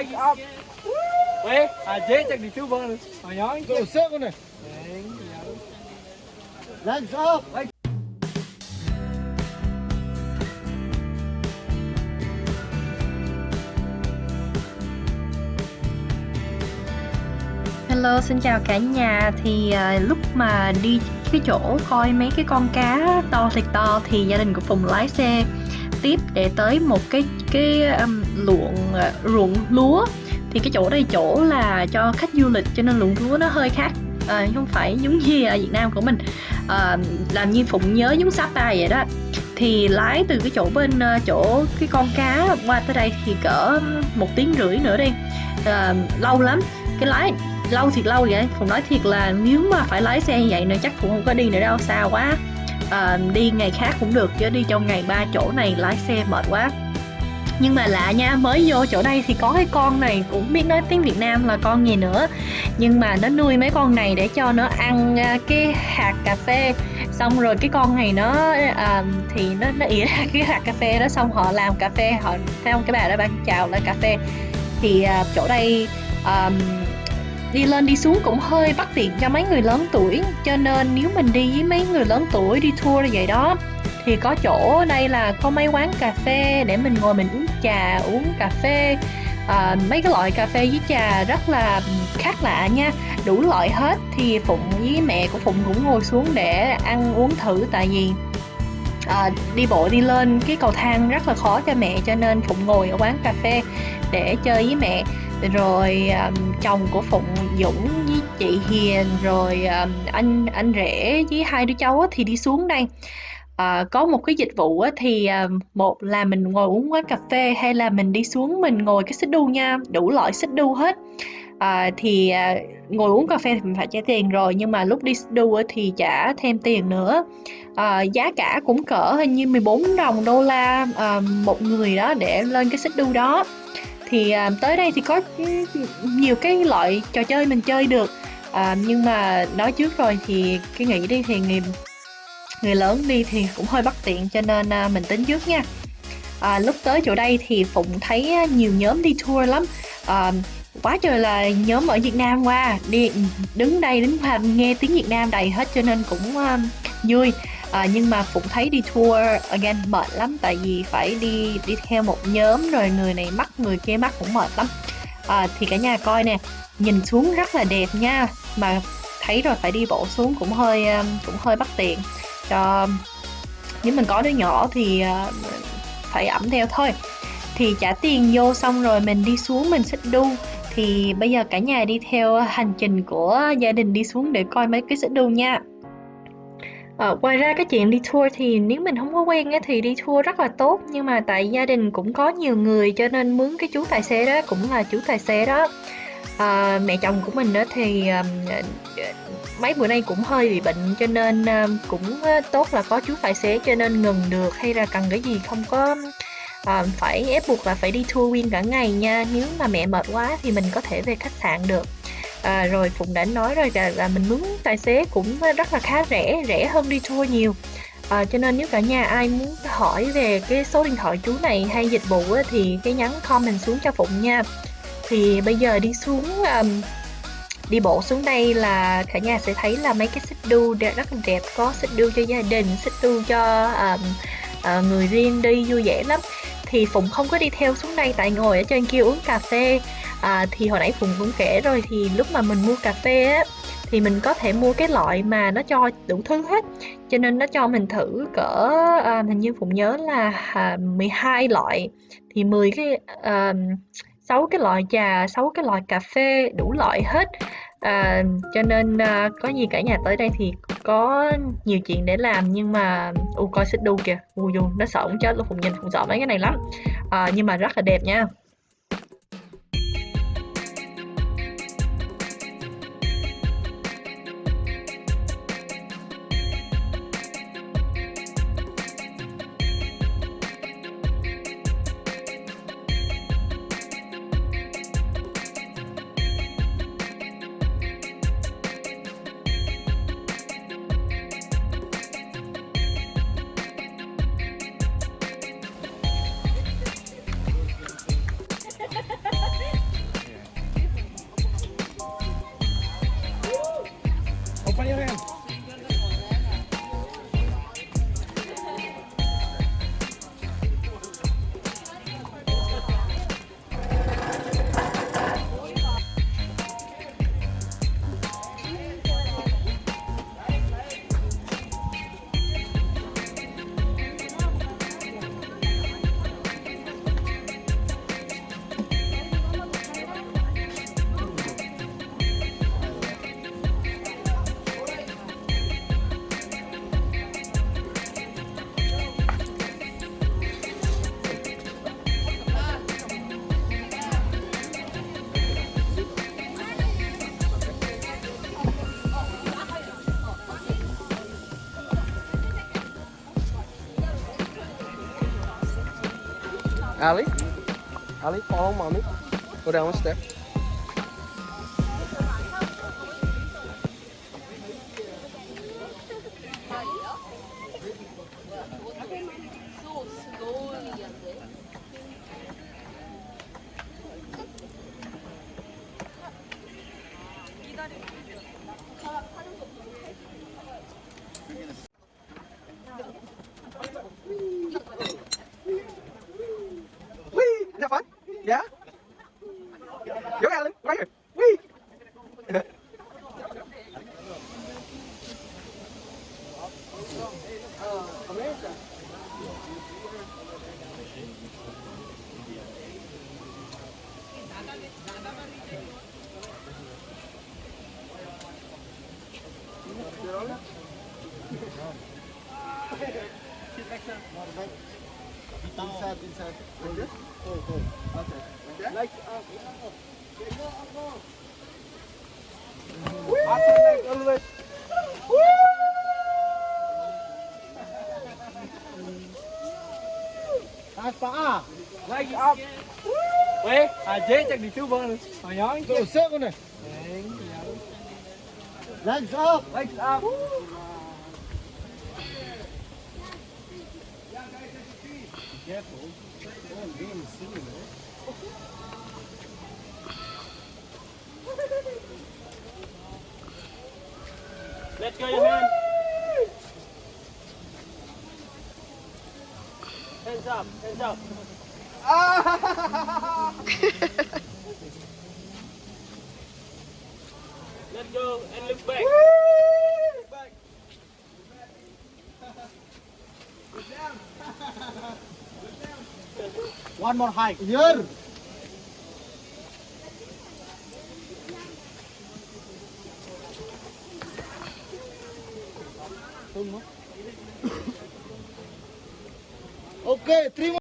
bike up. Wait, dễ chắc đi chú vâng. Hỏi nói. Go set con này. Legs up. Hello, xin chào cả nhà. Thì lúc mà đi cái chỗ coi mấy cái con cá to thiệt to thì gia đình của Phùng lái xe tiếp để tới một cái ruộng lúa. Thì cái chỗ đây chỗ là cho khách du lịch cho nên ruộng lúa nó hơi khác, không phải giống như ở Việt Nam của mình. Làm như Phụng nhớ giống Sapa vậy đó. Thì lái từ cái chỗ bên chỗ cái con cá qua tới đây thì cỡ 1 tiếng rưỡi nữa đi. Lâu lắm. Cái lái lâu thiệt lâu vậy. Phụng nói thiệt là nếu mà phải lái xe như vậy nữa chắc Phụng không có đi nữa đâu, xa quá. Đi ngày khác cũng được chứ đi trong ngày 3 chỗ này lái xe mệt quá. Nhưng mà lạ nha, mới vô chỗ đây thì có cái con này cũng biết nói tiếng Việt Nam là con gì nữa, nhưng mà nó nuôi mấy con này để cho nó ăn cái hạt cà phê. Xong rồi cái con này nó thì nó ỉa ra cái hạt cà phê đó, xong họ làm cà phê, họ thấy không, cái bà đó bán chào là cà phê. Thì chỗ đây đi lên đi xuống cũng hơi bất tiện cho mấy người lớn tuổi, cho nên nếu mình đi với mấy người lớn tuổi đi tour như vậy đó thì có chỗ đây là có mấy quán cà phê để mình ngồi mình uống trà, uống cà phê. Mấy cái loại cà phê với trà rất là khác lạ nha, đủ loại hết. Thì Phụng với mẹ của Phụng cũng ngồi xuống để ăn uống thử, tại vì đi bộ đi lên cái cầu thang rất là khó cho mẹ, cho nên Phụng ngồi ở quán cà phê để chơi với mẹ. Rồi chồng của Phụng Dũng với chị Hiền, rồi anh rể với 2 đứa cháu thì đi xuống đây. Có một cái dịch vụ thì một là mình ngồi uống quán cà phê, hay là mình đi xuống mình ngồi cái xích đu nha, đủ loại xích đu hết. Thì ngồi uống cà phê thì mình phải trả tiền rồi, nhưng mà lúc đi xích đu thì trả thêm tiền nữa. Giá cả cũng cỡ hình như 14 đồng đô la một người đó để lên cái xích đu đó. Thì tới đây thì có nhiều cái loại trò chơi mình chơi được, nhưng mà nói trước rồi thì cái nghĩ đi thì người lớn đi thì cũng hơi bất tiện, cho nên mình tính trước nha. Lúc tới chỗ đây thì Phụng thấy nhiều nhóm đi tour lắm, quá trời là nhóm ở Việt Nam qua, đi đứng đây đứng hành nghe tiếng Việt Nam đầy hết, cho nên cũng vui. Nhưng mà Phụng thấy đi tour again mệt lắm, tại vì phải đi theo một nhóm, rồi người này mắc người kia mắc cũng mệt lắm. Thì cả nhà coi nè, nhìn xuống rất là đẹp nha, mà thấy rồi phải đi bộ xuống cũng hơi bất tiện. Cho nếu mình có đứa nhỏ thì phải ẵm theo thôi. Thì trả tiền vô xong rồi mình đi xuống mình xích đu. Thì bây giờ cả nhà đi theo hành trình của gia đình đi xuống để coi mấy cái xích đu nha. Ngoài ra cái chuyện đi tour thì nếu mình không có quen thì đi tour rất là tốt, nhưng mà tại gia đình cũng có nhiều người cho nên mướn cái chú tài xế đó, cũng là chú tài xế đó. Mẹ chồng của mình đó thì mấy bữa nay cũng hơi bị bệnh, cho nên cũng tốt là có chú tài xế, cho nên ngừng được hay là cần cái gì không có phải ép buộc là phải đi tour nguyên cả ngày nha. Nếu mà mẹ mệt quá thì mình có thể về khách sạn được. Rồi Phụng đã nói rồi là mình mướn tài xế cũng rất là khá rẻ hơn đi tour nhiều. Cho nên nếu cả nhà ai muốn hỏi về cái số điện thoại chú này hay dịch vụ thì cái nhắn comment xuống cho Phụng nha. Thì bây giờ đi xuống đi bộ xuống đây là cả nhà sẽ thấy là mấy cái xích đu rất là đẹp, có xích đu cho gia đình, xích đu cho người riêng đi vui vẻ lắm. Thì Phụng không có đi theo xuống đây tại ngồi ở trên kia uống cà phê. Thì hồi nãy Phụng cũng kể rồi, thì lúc mà mình mua cà phê á thì mình có thể mua cái loại mà nó cho đủ thứ hết, cho nên nó cho mình thử cỡ hình như Phụng nhớ là 12 loại, thì 10 cái 6 cái loại trà, 6 cái loại cà phê, đủ loại hết. Cho nên có gì cả nhà tới đây thì có nhiều chuyện để làm. Nhưng mà coi xích đu kìa, nó sợ cũng chết luôn. Phụng nhìn Phụng sợ mấy cái này lắm, nhưng mà rất là đẹp nha. Ali, follow mommy. Go down one step. Whee! Is that fun? Yeah? Go Alan, right here. Whee! America. Inside. Like this? Okay. Okay. Like all the way. Like up. Quê, dễ chắc đi chú vâng. Hồi nhói. Đồ sơ con này. Legs up. Legs up. Careful. Let go your hand. Hands up, hands up. Let go and look back. Look back. Look down. One more hike. Here. Okay, 3 more.